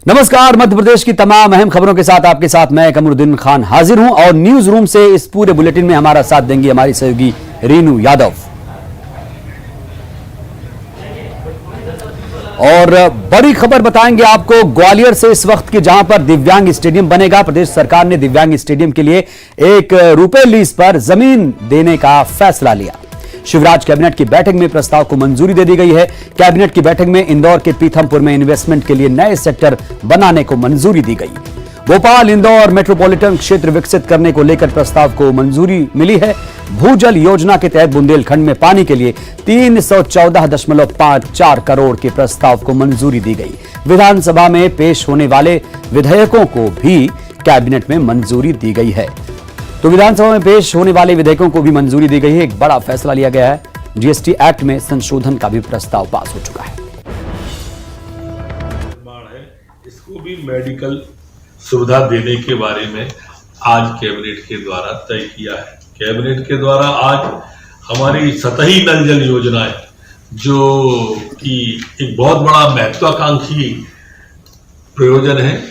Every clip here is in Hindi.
नमस्कार। मध्य प्रदेश की तमाम अहम खबरों के साथ आपके साथ मैं कमरुद्दीन खान हाजिर हूं और न्यूज रूम से इस पूरे बुलेटिन में हमारा साथ देंगी हमारी सहयोगी रीनू यादव। और बड़ी खबर बताएंगे आपको ग्वालियर से इस वक्त की, जहां पर दिव्यांग स्टेडियम बनेगा। प्रदेश सरकार ने दिव्यांग स्टेडियम के लिए ₹1 लीज पर जमीन देने का फैसला लिया। शिवराज कैबिनेट की बैठक में प्रस्ताव को मंजूरी दे दी गई है। कैबिनेट की बैठक में इंदौर के पीथमपुर में इन्वेस्टमेंट के लिए नए सेक्टर बनाने को मंजूरी दी गई। भोपाल इंदौर मेट्रोपॉलिटन क्षेत्र विकसित करने को लेकर प्रस्ताव को मंजूरी मिली है। भूजल योजना के तहत बुंदेलखंड में पानी के लिए 314.54 करोड़ के प्रस्ताव को मंजूरी दी गई। विधानसभा में पेश होने वाले विधेयकों को भी कैबिनेट में मंजूरी दी गई है। तो विधानसभा में पेश होने वाले विधेयकों को भी मंजूरी दी गई है। एक बड़ा फैसला लिया गया है। जीएसटी एक्ट में संशोधन का भी प्रस्ताव पास हो चुका है। इसको भी मेडिकल सुविधा देने के बारे में आज कैबिनेट के द्वारा तय किया है। कैबिनेट के द्वारा आज हमारी सतही नल जल योजना है, जो कि एक बहुत बड़ा महत्वाकांक्षी प्रयोजन है।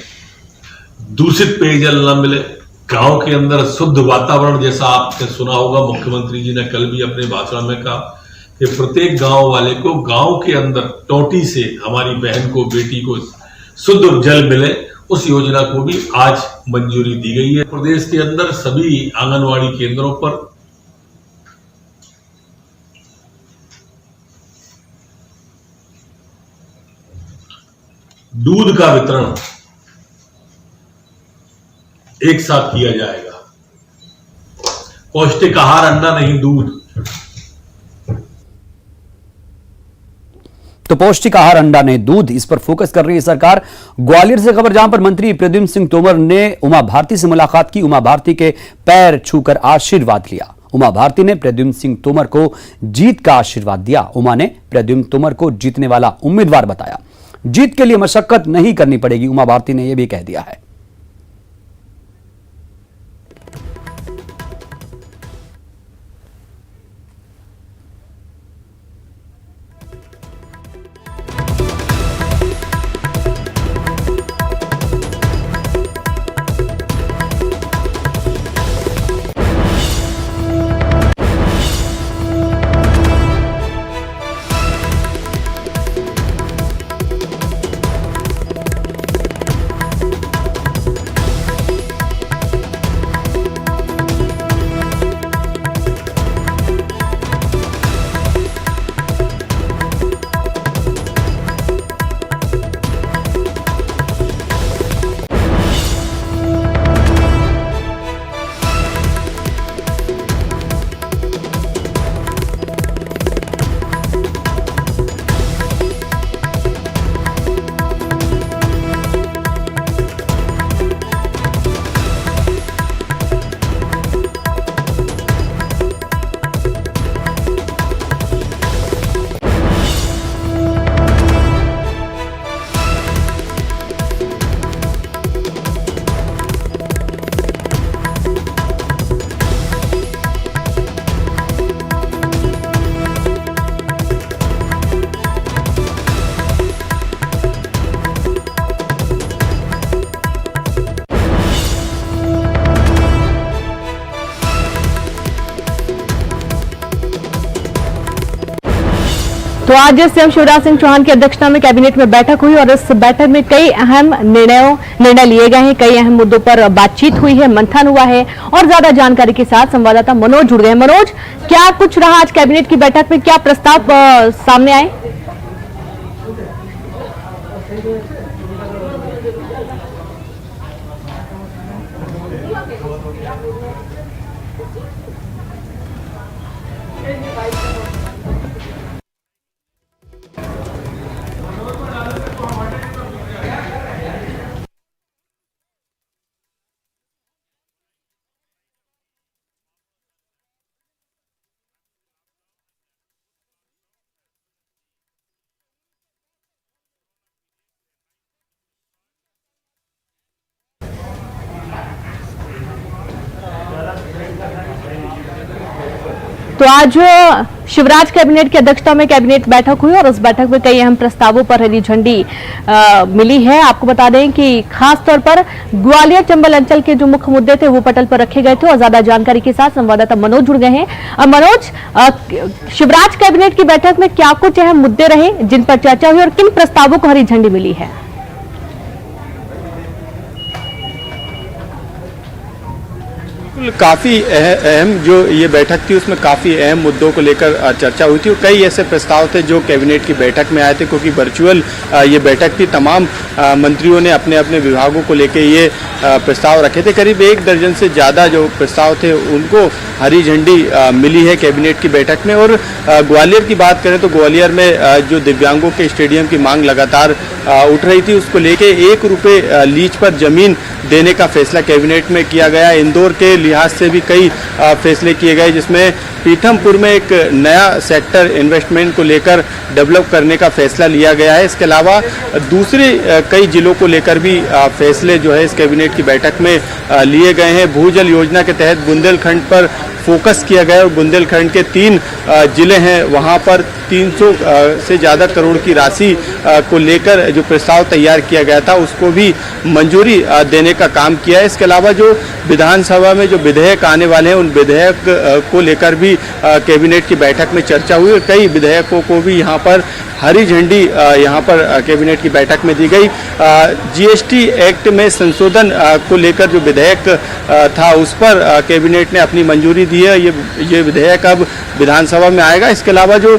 दूषित पेयजल न मिले, गांव के अंदर शुद्ध वातावरण, जैसा आपने सुना होगा मुख्यमंत्री जी ने कल भी अपने भाषण में कहा कि प्रत्येक गांव वाले को गांव के अंदर टोटी से हमारी बहन को, बेटी को शुद्ध जल मिले। उस योजना को भी आज मंजूरी दी गई है। प्रदेश के अंदर सभी आंगनवाड़ी केंद्रों पर दूध का वितरण एक साथ किया जाएगा। पौष्टिक आहार, अंडा नहीं दूध। तो पौष्टिक आहार, अंडा नहीं दूध, इस पर फोकस कर रही है सरकार। ग्वालियर से खबर, जहां पर मंत्री प्रद्युम्न सिंह तोमर ने उमा भारती से मुलाकात की। उमा भारती के पैर छूकर आशीर्वाद लिया। उमा भारती ने प्रद्युम्न सिंह तोमर को जीत का आशीर्वाद दिया। उमा ने प्रद्युम्न तोमर को जीतने वाला उम्मीदवार बताया। जीत के लिए मशक्कत नहीं करनी पड़ेगी, उमा भारती ने यह भी कह दिया है। तो आज सीएम शिवराज सिंह चौहान की अध्यक्षता में कैबिनेट में बैठक हुई और इस बैठक में कई अहम निर्णय लिए गए हैं। कई अहम मुद्दों पर बातचीत हुई है, मंथन हुआ है। और ज्यादा जानकारी के साथ संवाददाता मनोज जुड़ गए हैं। मनोज, क्या कुछ रहा आज कैबिनेट की बैठक में, क्या प्रस्ताव सामने आए? तो आज शिवराज कैबिनेट की अध्यक्षता में कैबिनेट बैठक हुई और उस बैठक में कई अहम प्रस्तावों पर हरी झंडी मिली है। आपको बता दें कि खास तौर पर ग्वालियर चंबल अंचल के जो मुख्य मुद्दे थे वो पटल पर रखे गए थे और ज्यादा जानकारी के साथ संवाददाता मनोज जुड़ गए हैं। मनोज, शिवराज कैबिनेट की बैठक में क्या कुछ अहम मुद्दे रहे जिन पर चर्चा हुई और किन प्रस्तावों को हरी झंडी मिली है? काफ़ी अहम जो ये बैठक थी उसमें काफ़ी अहम मुद्दों को लेकर चर्चा हुई थी और कई ऐसे प्रस्ताव थे जो कैबिनेट की बैठक में आए थे, क्योंकि वर्चुअल ये बैठक थी। तमाम मंत्रियों ने अपने अपने विभागों को लेकर ये प्रस्ताव रखे थे। करीब 1 दर्जन से ज़्यादा जो प्रस्ताव थे उनको हरी झंडी मिली है कैबिनेट की बैठक में। और ग्वालियर की बात करें तो ग्वालियर में जो दिव्यांगों के स्टेडियम की मांग लगातार उठ रही थी, उसको लेके 1 रुपये लीज पर जमीन देने का फैसला कैबिनेट में किया गया। इंदौर के लिहाज से भी कई फैसले किए गए, जिसमें पीथमपुर में एक नया सेक्टर इन्वेस्टमेंट को लेकर डेवलप करने का फैसला लिया गया है। इसके अलावा दूसरे कई जिलों को लेकर भी फैसले जो है इस कैबिनेट की बैठक में लिए गए हैं। भूजल योजना के तहत बुंदेलखंड पर फोकस किया गया और बुंदेलखंड के 3 जिले हैं, वहां पर 300 से ज़्यादा करोड़ की राशि को लेकर जो प्रस्ताव तैयार किया गया था उसको भी मंजूरी देने का काम किया है। इसके अलावा जो विधानसभा में जो विधेयक आने वाले हैं उन विधेयक को लेकर भी कैबिनेट की बैठक में चर्चा हुई और कई विधेयकों को भी यहाँ पर हरी झंडी यहाँ पर कैबिनेट की बैठक में दी गई। जीएसटी एक्ट में संशोधन को लेकर जो विधेयक था उस पर कैबिनेट ने अपनी मंजूरी दी है। ये विधेयक अब विधानसभा में आएगा। इसके अलावा जो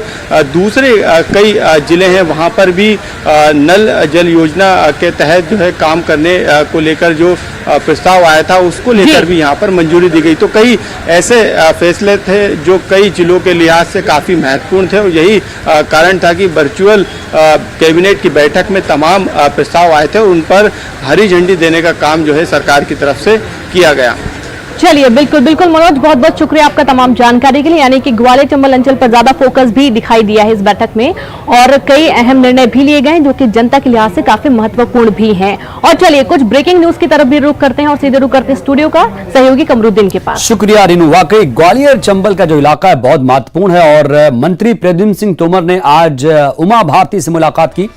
दूसरे कई जिले हैं वहाँ पर भी नल जल योजना के तहत जो है काम करने को लेकर जो प्रस्ताव आया था उसको लेकर भी यहाँ पर मंजूरी दी गई। तो कई ऐसे फैसले थे जो कई जिलों के लिहाज से काफ़ी महत्वपूर्ण थे और यही कारण था कि वर्चुअल कैबिनेट की बैठक में तमाम प्रस्ताव आए थे और उन पर हरी झंडी देने का काम जो है सरकार की तरफ से किया गया। चलिए, बिल्कुल बिल्कुल मनोज, बहुत बहुत शुक्रिया आपका तमाम जानकारी के लिए। यानी कि ग्वालियर चंबल अंचल पर ज्यादा फोकस भी दिखाई दिया है इस बैठक में और कई अहम निर्णय भी लिए गए जो कि जनता के लिहाज से काफी महत्वपूर्ण भी हैं। और चलिए कुछ ब्रेकिंग न्यूज की तरफ भी रुख करते हैं और सीधे रुख करते हैं स्टूडियो का सहयोगी कमरुद्दीन के पास। शुक्रिया रिनू। वाकई ग्वालियर चंबल का जो इलाका है बहुत महत्वपूर्ण है और मंत्री प्रद्युम्न सिंह तोमर ने आज उमा भारती से मुलाकात की।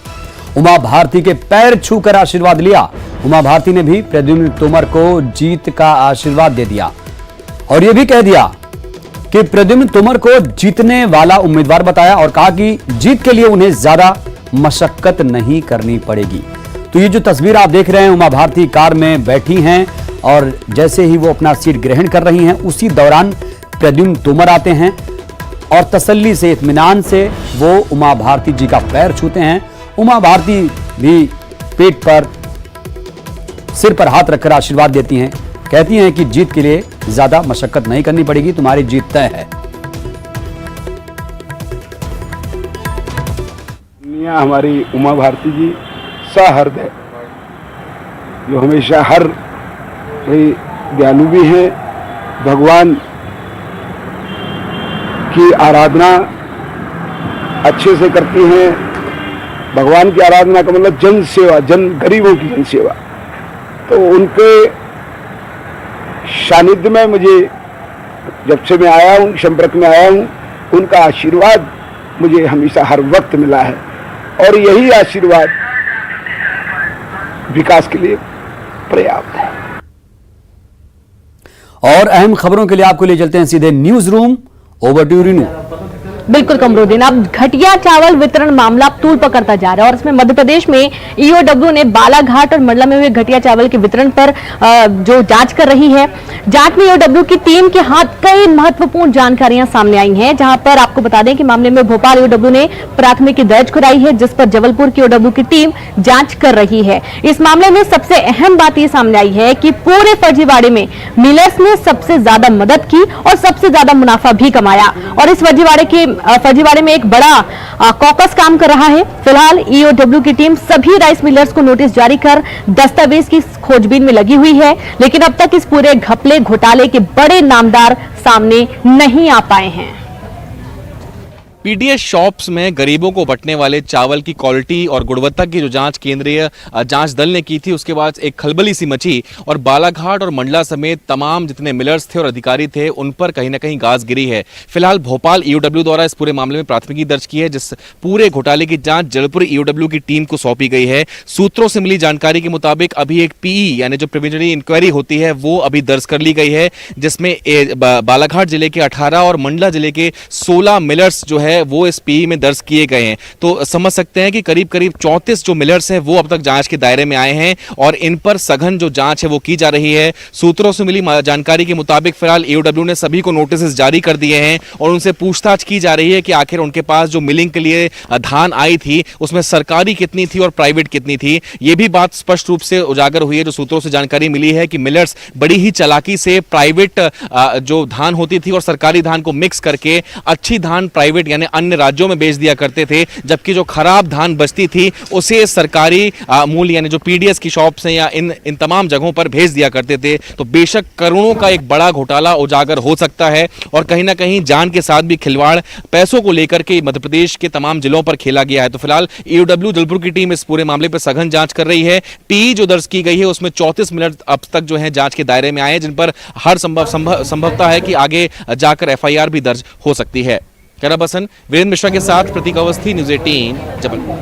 उमा भारती के पैर छूकर आशीर्वाद लिया। उमा भारती ने भी प्रद्युम्न तोमर को जीत का आशीर्वाद दे दिया और यह भी कह दिया कि प्रद्युम्न तोमर को जीतने वाला उम्मीदवार बताया और कहा कि जीत के लिए उन्हें ज्यादा मशक्कत नहीं करनी पड़ेगी। तो ये जो तस्वीर आप देख रहे हैं, उमा भारती कार में बैठी हैं और जैसे ही वो अपना सीट ग्रहण कर रही हैं उसी दौरान प्रद्युम्न तोमर आते हैं और तसल्ली से, इत्मीनान से वो उमा भारती जी का पैर छूते हैं। उमा भारती भी पेट पर, सिर पर हाथ रखकर आशीर्वाद देती हैं, कहती हैं कि जीत के लिए ज्यादा मशक्कत नहीं करनी पड़ेगी, तुम्हारी जीत तय है। हमारी उमा भारती जी सहृदय जो हमेशा हर दयालु भी हैं, भगवान की आराधना अच्छे से करती हैं। भगवान की आराधना का मतलब जन सेवा, गरीबों की जन सेवा। तो उनके सानिध्य में मुझे जब से मैं आया हूँ, संपर्क में आया हूँ, उनका आशीर्वाद मुझे हमेशा हर वक्त मिला है और यही आशीर्वाद विकास के लिए पर्याप्त है। और अहम खबरों के लिए आपको ले चलते हैं सीधे newsroom. Over to Rinu. बिल्कुल कमरुद्दीन, अब घटिया चावल वितरण मामला तूल पकड़ता जा रहा है और इसमें मध्य प्रदेश में ईओडब्ल्यू ने बालाघाट और मंडला में हुए घटिया चावल के वितरण पर जो जांच कर रही है। जांच में ईओडब्ल्यू की टीम के हाथ कई महत्वपूर्ण जानकारियां सामने आई हैं, जहां पर आपको बता दें कि मामले में भोपाल ईओडब्ल्यू ने प्राथमिकी दर्ज कराई है, जिस पर जबलपुर की ईओडब्ल्यू की टीम जांच कर रही है। इस मामले में सबसे अहम बात यह सामने आई है कि पूरे फर्जीवाड़े में मिलर्स ने सबसे ज्यादा मदद की और सबसे ज्यादा मुनाफा भी कमाया और इस फर्जीवाड़े में एक बड़ा कॉकस काम कर रहा है। फिलहाल ईओडब्ल्यू की टीम सभी राइस मिलर्स को नोटिस जारी कर दस्तावेज की खोजबीन में लगी हुई है, लेकिन अब तक इस पूरे घपले घोटाले के बड़े नामदार सामने नहीं आ पाए हैं। पीडीएस शॉप्स में गरीबों को बंटने वाले चावल की क्वालिटी और गुणवत्ता की जो जांच केंद्रीय जांच दल ने की थी, उसके बाद एक खलबली सी मची और बालाघाट और मंडला समेत तमाम जितने मिलर्स थे और अधिकारी थे उन पर कहीं ना कहीं गाज गिरी है। फिलहाल भोपाल ईओडब्ल्यू द्वारा इस पूरे मामले में प्राथमिकी दर्ज की है, जिस पूरे घोटाले की जांच जबलपुर ईओडब्ल्यू की टीम को सौंपी गई है। सूत्रों से मिली जानकारी के मुताबिक अभी एक पीई यानी जो प्रिलिमिनरी इंक्वायरी होती है वो अभी दर्ज कर ली गई है, जिसमें बालाघाट जिले के 18 और मंडला जिले के 16 मिलर्स जो है वो इस पीई में दर्ज किए गए हैं। तो समझ सकते हैं कि करीब करीब 34 जो मिलर्स हैं वो अब तक जांच के दायरे में आए हैं और इन पर सघन जो जांच है वो की जा रही है। सूत्रों से मिली जानकारी के मुताबिक फिलहाल ईओडब्ल्यू ने सभी को नोटिस जारी कर दिए हैं और उनसे पूछताछ की जा रही है कि आखिर उनके पास जो मिलिंग के लिए धान आई थी उसमें सरकारी कितनी थी और प्राइवेट कितनी थी। ये भी बात स्पष्ट रूप से उजागर हुई है। जो सूत्रों से जानकारी मिली है कि मिलर्स बड़ी ही चालाकी से प्राइवेट जो धान होती थी और सरकारी धान को मिक्स करके अच्छी धान प्राइवेट यानी अन्य राज्यों में बेच दिया करते थे, जबकि जो खराब धान बचती थी उसे सरकारी मूल्य यानी जो पीडीएस की शॉप्स हैं या इन तमाम जगहों पर भेज दिया करते थे। तो बेशक करोड़ों का एक बड़ा घोटाला उजागर हो सकता है और कहीं ना कहीं जान के साथ भी खिलवाड़ पैसों को लेकर के मध्य प्रदेश के तमाम जिलों पर खेला गया है। तो फिलहाल ईओडब्ल्यू जबलपुर की टीम इस पूरे मामले पर सघन जांच कर रही है। पीई जो दर्ज की गई है उसमें 34 मिनट अब तक जो है जांच के दायरे में आए हैं, जिन पर हर संभवता है कि आगे जाकर एफआईआर भी दर्ज हो सकती है। कैमरा पर्सन वीरेंद्र मिश्रा के साथ प्रतीक अवस्थी, न्यूज़ 18 जबलपुर।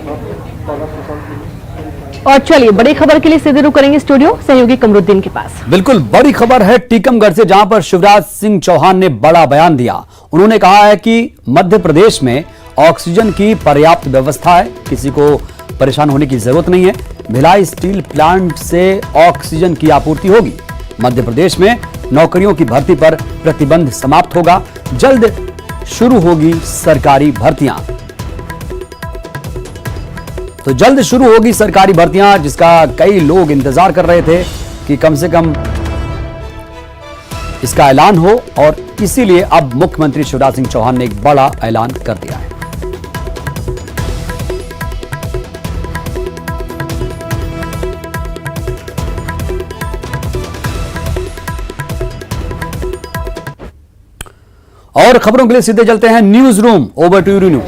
और चलिए बड़ी खबर के लिए सीधे रुक करेंगे स्टूडियो सहयोगी कमरुद्दीन के पास। बिल्कुल बड़ी खबर है टीकमगढ़ से, जहां पर शिवराज सिंह चौहान ने बड़ा बयान दिया। उन्होंने कहा है कि मध्य प्रदेश में ऑक्सीजन की पर्याप्त व्यवस्था है, किसी को परेशान होने की जरूरत नहीं है। भिलाई स्टील प्लांट से ऑक्सीजन की आपूर्ति होगी। मध्य प्रदेश में नौकरियों की भर्ती पर प्रतिबंध समाप्त होगा। जल्द शुरू होगी सरकारी भर्तियां। तो जल्द शुरू होगी सरकारी भर्तियां, जिसका कई लोग इंतजार कर रहे थे कि कम से कम इसका ऐलान हो, और इसीलिए अब मुख्यमंत्री शिवराज सिंह चौहान ने एक बड़ा ऐलान कर दिया है। और खबरों के लिए सीधे चलते हैं newsroom. Over to you Renu.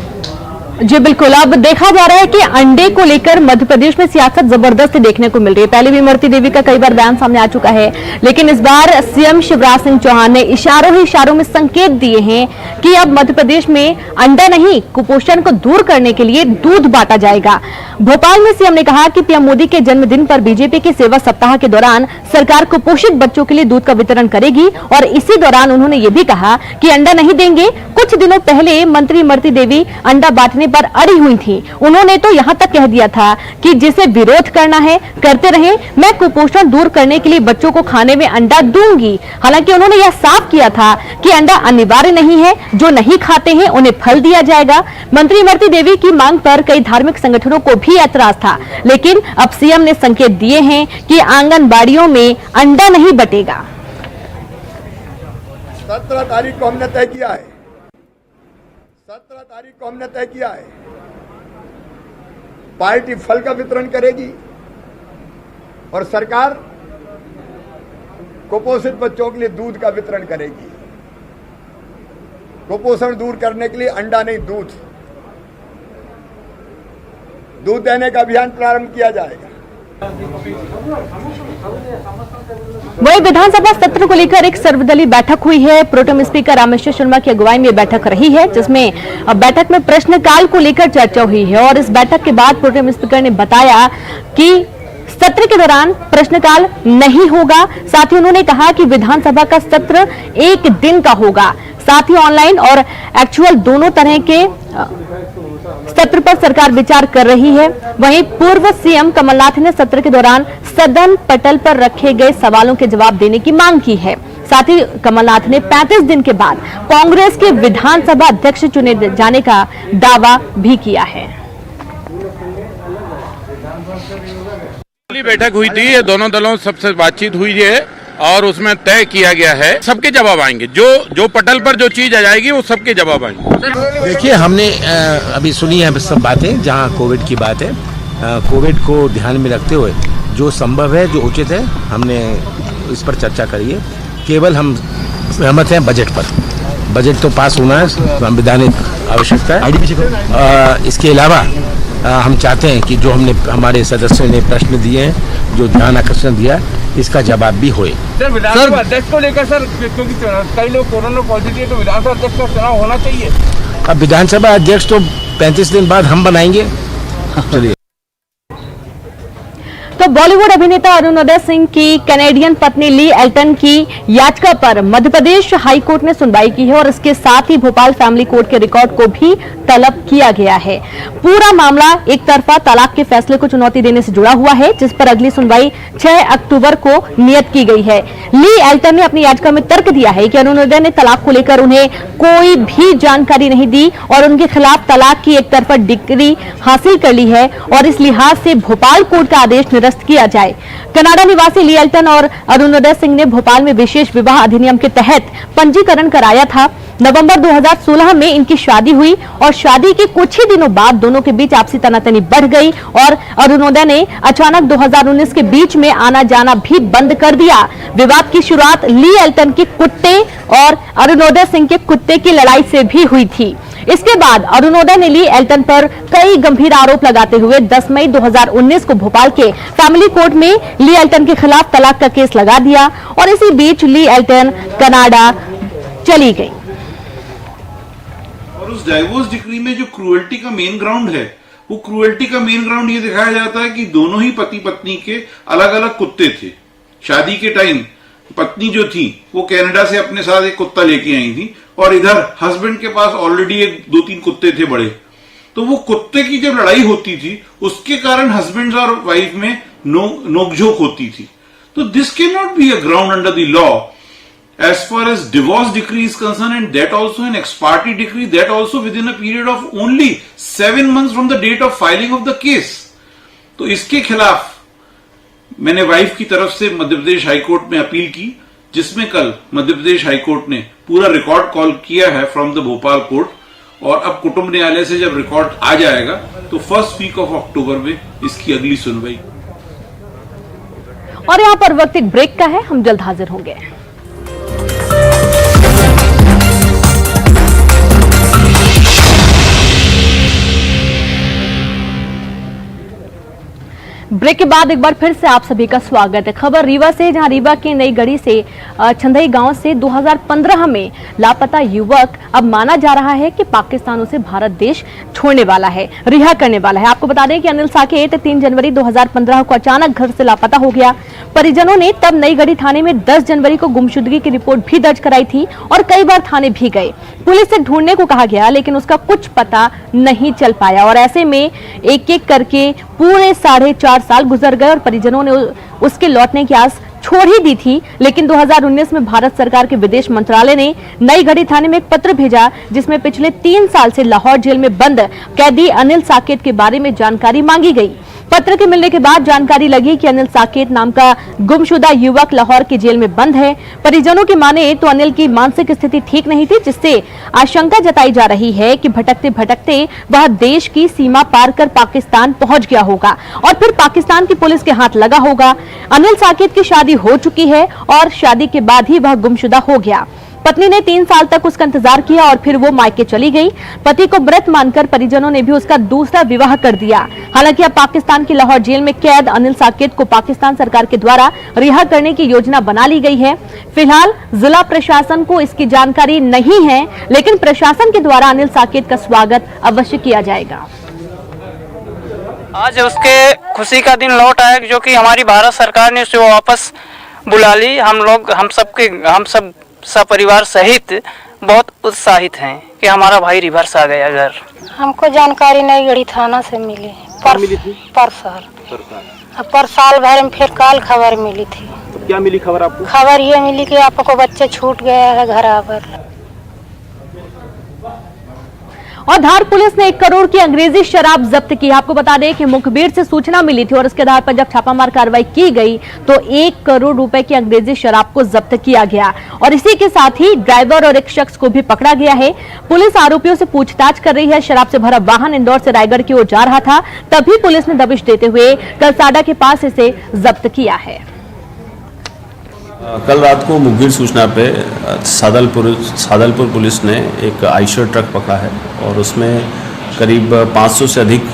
जी बिल्कुल, अब देखा जा रहा है कि अंडे को लेकर मध्य प्रदेश में सियासत जबरदस्त देखने को मिल रही है। पहले भी इमरती देवी का कई बार बयान सामने आ चुका है, लेकिन इस बार सीएम शिवराज सिंह चौहान ने इशारों ही इशारों में संकेत दिए हैं कि अब मध्य प्रदेश में अंडा नहीं, कुपोषण को दूर करने के लिए दूध बांटा जाएगा। भोपाल में सीएम ने कहा कि पीएम मोदी के जन्मदिन पर बीजेपी के सेवा सप्ताह के दौरान सरकार कुपोषित बच्चों के लिए दूध का वितरण करेगी, और इसी दौरान उन्होंने ये भी कहा कि अंडा नहीं देंगे। कुछ दिनों पहले मंत्री इमरती देवी अंडा बांटने पर अड़ी हुई थी। उन्होंने तो यहां तक कह दिया था कि जिसे विरोध करना है करते रहे, मैं कुपोषण दूर करने के लिए बच्चों को खाने में अंडा दूंगी। हालांकि उन्होंने यह साफ किया था कि अंडा अनिवार्य नहीं है, जो नहीं खाते हैं उन्हें फल दिया जाएगा। मंत्री इमरती देवी की मांग पर कई धार्मिक संगठनों को भी ऐतराज था, लेकिन अब सीएम ने संकेत दिए हैं कि आंगनबाड़ियों में अंडा नहीं बटेगा। 17 तारीख को हमने तय किया है, 17 तारीख को हमने तय किया है, पार्टी फल का वितरण करेगी और सरकार कुपोषित बच्चों के लिए दूध का वितरण करेगी। कुपोषण दूर करने के लिए अंडा नहीं, दूध देने का अभियान प्रारंभ किया जाएगा। वही विधानसभा सत्र को लेकर एक सर्वदलीय बैठक हुई है। प्रोटेम स्पीकर रामेश्वर शर्मा की अगुवाई में बैठक रही है, जिसमें बैठक में प्रश्नकाल को लेकर चर्चा हुई है। और इस बैठक के बाद प्रोटेम स्पीकर ने बताया कि सत्र के दौरान प्रश्नकाल नहीं होगा। साथ ही उन्होंने कहा कि विधानसभा का सत्र एक दिन का होगा। साथ ही ऑनलाइन और एक्चुअल दोनों तरह के सत्र पर सरकार विचार कर रही है। वहीं पूर्व सीएम कमलनाथ ने सत्र के दौरान सदन पटल पर रखे गए सवालों के जवाब देने की मांग की है। साथ ही कमलनाथ ने 35 दिन के बाद कांग्रेस के विधानसभा अध्यक्ष चुने जाने का दावा भी किया है। बैठक हुई थी, ये दोनों दलों सबसे बातचीत हुई है और उसमें तय किया गया है सबके जवाब आएंगे। जो पटल पर जो चीज आ जाएगी वो सबके जवाब आएंगे। देखिए, हमने अभी सुनी है सब बातें, जहां कोविड की बात है, कोविड को ध्यान में रखते हुए जो संभव है, जो उचित है, हमने इस पर चर्चा करी है। केवल हम सहमत हैं बजट पर। बजट तो पास होना है, संवैधानिक आवश्यकता है। इसके अलावा हम चाहते हैं कि जो हमने हमारे सदस्यों ने प्रश्न दिए हैं, जो ध्यान आकर्षण दिया, इसका जवाब भी होए। सर विधानसभा अध्यक्ष को लेकर सर, क्योंकि कई लोग कोरोना पॉजिटिव है तो विधानसभा अध्यक्ष का चुनाव होना चाहिए। अब विधानसभा अध्यक्ष तो 35 दिन बाद हम बनाएंगे। चलिए। तो बॉलीवुड अभिनेता अरुणोदय सिंह की कैनेडियन पत्नी ली एल्टन की याचिका पर मध्य प्रदेश हाई कोर्ट ने सुनवाई की है और इसके साथ ही भोपाल फैमिली कोर्ट के रिकॉर्ड को भी तलब किया गया है। पूरा मामला एक तरफा तलाक के फैसले को चुनौती देने से जुड़ा हुआ है, जिस पर अगली सुनवाई 6 अक्टूबर को नियत की गई है। ली एल्टन ने अपनी याचिका में तर्क दिया है कि अरुणोदय ने तलाक को लेकर उन्हें कोई भी जानकारी नहीं दी और उनके खिलाफ तलाक की एक तरफा डिग्री हासिल कर ली है और इस लिहाज से भोपाल कोर्ट का आदेश निरस्त किया जाए। कनाडा निवासी ली एल्टन और अरुणोदय सिंह ने भोपाल में विशेष विवाह अधिनियम के तहत पंजीकरण कराया था। नवंबर 2016 में इनकी शादी हुई और शादी के कुछ ही दिनों बाद दोनों के बीच आपसी तनातनी बढ़ गई और अरुणोदय ने अचानक 2019 के बीच में आना जाना भी बंद कर दिया। विवाद की शुरुआत ली एल्टन के कुत्ते और अरुणोदय सिंह के कुत्ते की लड़ाई से भी हुई थी। इसके बाद अरुणोदय ने ली एल्टन पर कई गंभीर आरोप लगाते हुए 10 मई 2019 को भोपाल के फैमिली कोर्ट में ली एल्टन के खिलाफ तलाक का केस लगा दिया और इसी बीच ली एल्टन कनाडा चली गई। और उस डाइवोर्स डिक्री में जो क्रूएल्टी का मेन ग्राउंड है, वो क्रूएल्टी का मेन ग्राउंड ये दिखाया जाता है कि दोनों ही पति पत्नी के अलग अलग कुत्ते थे। शादी के टाइम पत्नी जो थी वो कनाडा से अपने साथ एक कुत्ता लेके आई थी और इधर हस्बैंड के पास ऑलरेडी 2-3 कुत्ते थे बड़े। तो वो कुत्ते की जब लड़ाई होती थी उसके कारण हस्बैंड और वाइफ में नोकझोंक होती थी। तो this can not be a ground under the law as far as divorce decree is concerned, and that also an ex parte decree, that also within a period of only 7 months from the date of filing of the case। तो इसके खिलाफ मैंने वाइफ की तरफ से मध्य प्रदेश हाईकोर्ट में अपील की, जिसमें कल मध्य प्रदेश हाईकोर्ट ने पूरा रिकॉर्ड कॉल किया है फ्रॉम द भोपाल कोर्ट और अब कुटुंब न्यायालय से जब रिकॉर्ड आ जाएगा तो फर्स्ट वीक ऑफ अक्टूबर में इसकी अगली सुनवाई। और यहाँ पर वक्त एक ब्रेक का है, हम जल्द हाजिर होंगे। ब्रेक के बाद एक बार फिर से आप सभी का स्वागत है। खबर रीवा से, जहां रीवा के नई गढ़ी से छंदई गांव से 2015 में लापता युवक अब माना जा रहा है कि पाकिस्तान उसे भारत देश छोड़ने वाला है, रिहा करने वाला है। आपको बता दें कि अनिल साकेत 3 जनवरी 2015 को अचानक घर से लापता हो गया। परिजनों ने तब नई गढ़ी थाने में 10 जनवरी को गुमशुदगी की रिपोर्ट भी दर्ज कराई थी और कई बार थाने भी गए। पुलिस से ढूंढने को कहा गया लेकिन उसका कुछ पता नहीं चल पाया और ऐसे में एक एक करके पूरे 4.5 साल गुजर गए और परिजनों ने उसके लौटने की आस छोड़ ही दी थी। लेकिन 2019 में भारत सरकार के विदेश मंत्रालय ने नई गढ़ी थाने में एक पत्र भेजा जिसमें पिछले 3 साल से लाहौर जेल में बंद कैदी अनिल साकेत के बारे में जानकारी मांगी गई। पत्र के मिलने के बाद जानकारी लगी कि अनिल साकेत नाम का गुमशुदा युवक लाहौर के जेल में बंद है। परिजनों की माने तो अनिल की मानसिक स्थिति ठीक नहीं थी, जिससे आशंका जताई जा रही है कि भटकते भटकते वह देश की सीमा पार कर पाकिस्तान पहुंच गया होगा और फिर पाकिस्तान की पुलिस के हाथ लगा होगा। अनिल साकेत की शादी हो चुकी है और शादी के बाद ही वह गुमशुदा हो गया। पत्नी ने 3 साल तक उसका इंतजार किया और फिर वो मायके चली गई। पति को मृत मानकर परिजनों ने भी उसका दूसरा विवाह कर दिया। हालांकि अब पाकिस्तान की लाहौर जेल में कैद अनिल साकेत को पाकिस्तान सरकार के द्वारा रिहा करने की योजना बना ली गई है। फिलहाल जिला प्रशासन को इसकी जानकारी नहीं है, लेकिन प्रशासन के द्वारा अनिल साकेत का स्वागत अवश्य किया जाएगा। आज उसके खुशी का दिन लौट आया, जो कि हमारी भारत सरकार ने उसे वापस बुला ली। हम सब सपरिवार सहित बहुत उत्साहित हैं कि हमारा भाई रिवर्स आ गया घर। हमको जानकारी नई गढ़ी थाना से मिली पर साल भर में फिर कल खबर मिली थी। तो क्या मिली खबर आपको? खबर ये मिली कि आपको बच्चे छूट गया है घर आवर। और धार पुलिस ने 1 करोड़ की अंग्रेजी शराब जब्त की। आपको बता दें कि मुखबिर से सूचना मिली थी और इसके आधार पर जब छापामार कार्रवाई की गई तो 1 करोड़ रुपए की अंग्रेजी शराब को जब्त किया गया और इसी के साथ ही ड्राइवर और एक शख्स को भी पकड़ा गया है। पुलिस आरोपियों से पूछताछ कर रही है। शराब से भरा वाहन इंदौर से रायगढ़ की ओर जा रहा था, तभी पुलिस ने दबिश देते हुए कलसाडा के पास इसे जब्त किया है। कल रात को मुखबिर सूचना पे सादलपुर पुलिस ने एक आइशर ट्रक पकड़ा है और उसमें करीब 500 से अधिक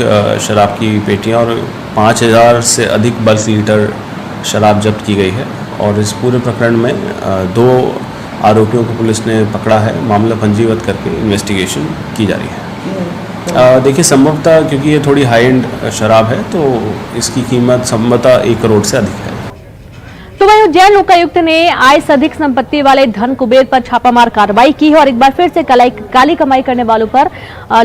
शराब की पेटियां और 5000 से अधिक बल्क लीटर शराब जब्त की गई है। और इस पूरे प्रकरण में 2 आरोपियों को पुलिस ने पकड़ा है। मामला पंजीबद्ध करके इन्वेस्टिगेशन की जा रही है। देखिए, संभवतः क्योंकि ये थोड़ी हाई एंड शराब है तो इसकी कीमत संभवतः 1 करोड़ से अधिक है। तो वहीं उज्जैन लोकायुक्त ने आय से अधिक संपत्ति वाले धन कुबेर पर छापामार कार्रवाई की है और एक बार फिर से काली कमाई करने वालों पर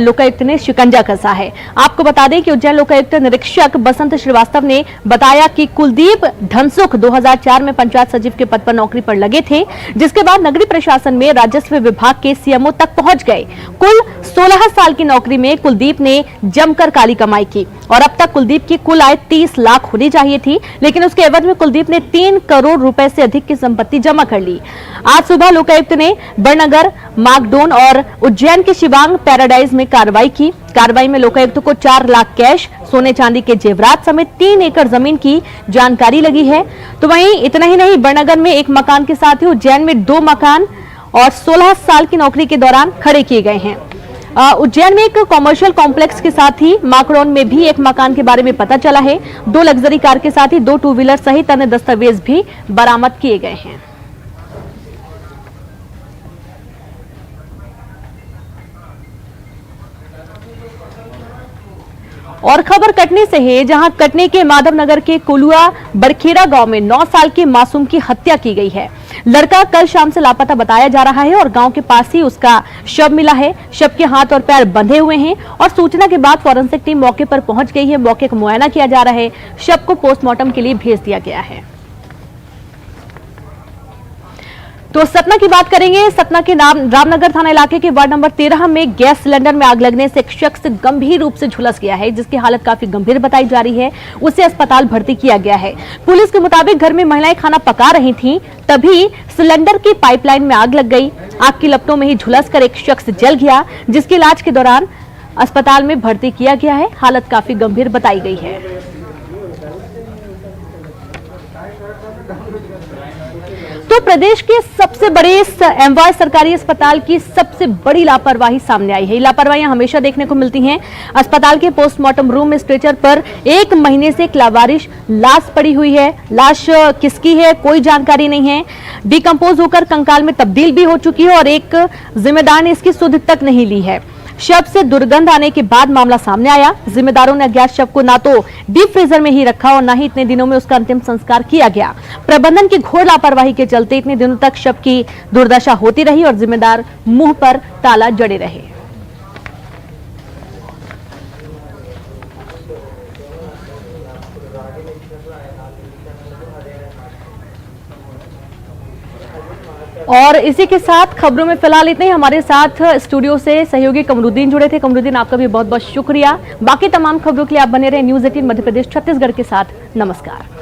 लोकायुक्त ने शिकंजा कसा है। आपको बता दें कि उज्जैन लोकायुक्त निरीक्षक बसंत श्रीवास्तव ने बताया कि कुलदीप धनसुख 2004 में पंचायत सचिव के पद पर नौकरी पर लगे थे, जिसके बाद नगरीय प्रशासन में राजस्व विभाग के सीएमओ तक पहुंच गए। कुल 16 साल की नौकरी में कुलदीप ने जमकर काली कमाई की और अब तक कुलदीप की कुल आय 30 लाख होनी चाहिए थी, लेकिन उसके एवज में कुलदीप ने 3 करोड़ रुपए से अधिक की संपत्ति जमा कर ली। आज सुबह लोकायुक्त ने बड़नगर, मागडोन और उज्जैन के शिवांग पैराडाइज में कार्रवाई की। कार्रवाई में लोकायुक्त को 4 लाख कैश, सोने चांदी के जेवरात समेत 3 एकड़ जमीन की जानकारी लगी है। तो वहीं इतना ही नहीं, बड़नगर में 1 मकान के साथ ही उज्जैन में 2 मकान और 16 साल की नौकरी के दौरान खड़े किए गए हैं। उज्जैन में एक कॉमर्शियल कॉम्प्लेक्स के साथ ही माकड़ौन में भी 1 मकान के बारे में पता चला है। 2 लग्जरी कार के साथ ही 2 टू व्हीलर सहित अन्य दस्तावेज भी बरामद किए गए हैं। और खबर कटनी से है, जहां कटनी के माधवनगर के कोलुआ बड़खेरा गांव में 9 साल के मासूम की हत्या की गई है। लड़का कल शाम से लापता बताया जा रहा है और गांव के पास ही उसका शव मिला है। शव के हाथ और पैर बंधे हुए हैं और सूचना के बाद फॉरेंसिक टीम मौके पर पहुंच गई है। मौके का मुआयना किया जा रहा है। शव को पोस्टमार्टम के लिए भेज दिया गया है। तो सतना की बात करेंगे। सतना के रामनगर थाना इलाके के वार्ड नंबर 13 में गैस सिलेंडर में आग लगने से एक शख्स गंभीर रूप से झुलस गया है, जिसकी हालत काफी गंभीर बताई जा रही है। उसे अस्पताल भर्ती किया गया है। पुलिस के मुताबिक घर में महिलाएं खाना पका रही थीं, तभी सिलेंडर की पाइपलाइन में आग लग गई। आग की लपटों में ही झुलसकर एक शख्स जल गया, जिसके इलाज के दौरान अस्पताल में भर्ती किया गया है। हालत काफी गंभीर बताई गई है। तो प्रदेश के सबसे बड़े एमवाय सरकारी अस्पताल की सबसे बड़ी लापरवाही सामने आई है। ये लापरवाहियां हमेशा देखने को मिलती हैं। अस्पताल के पोस्टमार्टम रूम में स्ट्रेचर पर 1 महीने से एक लावारिश लाश पड़ी हुई है। लाश किसकी है कोई जानकारी नहीं है। डिकम्पोज होकर कंकाल में तब्दील भी हो चुकी है और एक जिम्मेदार ने इसकी सुध तक नहीं ली है। शव से दुर्गंध आने के बाद मामला सामने आया। जिम्मेदारों ने अज्ञात शव को ना तो डीप फ्रीजर में ही रखा और ना ही इतने दिनों में उसका अंतिम संस्कार किया गया। प्रबंधन की घोर लापरवाही के चलते इतने दिनों तक शव की दुर्दशा होती रही और जिम्मेदार मुंह पर ताला जड़े रहे। और इसी के साथ खबरों में फिलहाल इतने ही। हमारे साथ स्टूडियो से सहयोगी कमरुद्दीन जुड़े थे। कमरुद्दीन, आपका भी बहुत बहुत शुक्रिया। बाकी तमाम खबरों के लिए आप बने रहे न्यूज़ 18 मध्य प्रदेश छत्तीसगढ़ के साथ। नमस्कार।